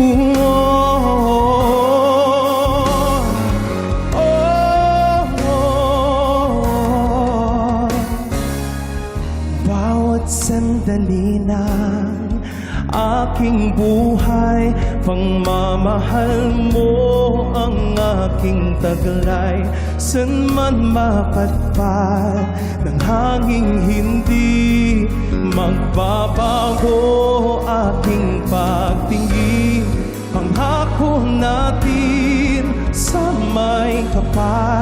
Bawat sandali ng aking buhay, pagmamahal mo ang aking taglay. San man mapadpad ng hanging hindi magbabago aking pagtingin. Pangako natin sa may kapal,